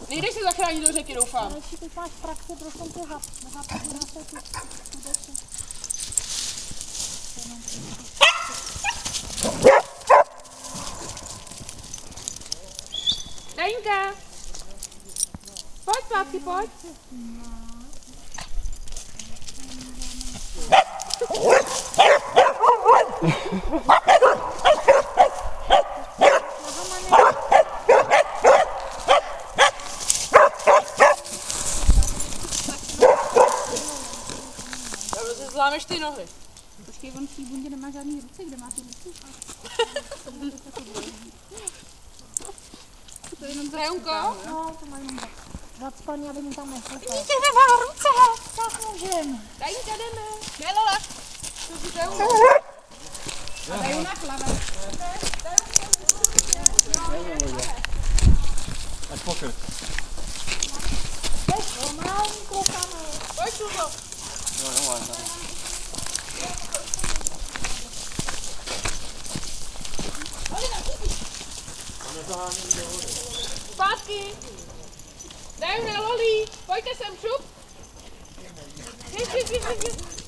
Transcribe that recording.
Nejdeš se zachránit do řeky, doufám. Ale ty máš praxi, prosím tě, zapomíná se tu skutečně. Dajinka! Pojď, zpátky, pojď. Zlámeš ty nohy. Počkej, on v té bundě nemá žádný ruce, kde má ty ruce? To je jenom Rajunko? No, to má jenom zacpaný, aby mi tam nechal. Dítě nemá ruce. Tak můžem. Dajinka, jdeme. Ne, Lola. To si Rajunka. A Rajuna plave. Až pokrk. Teď pomalý koukame. Pojď, Suzo. No, no, no. Zpátky. Dajuna, Loli. Pojďte sem, šup. Běž.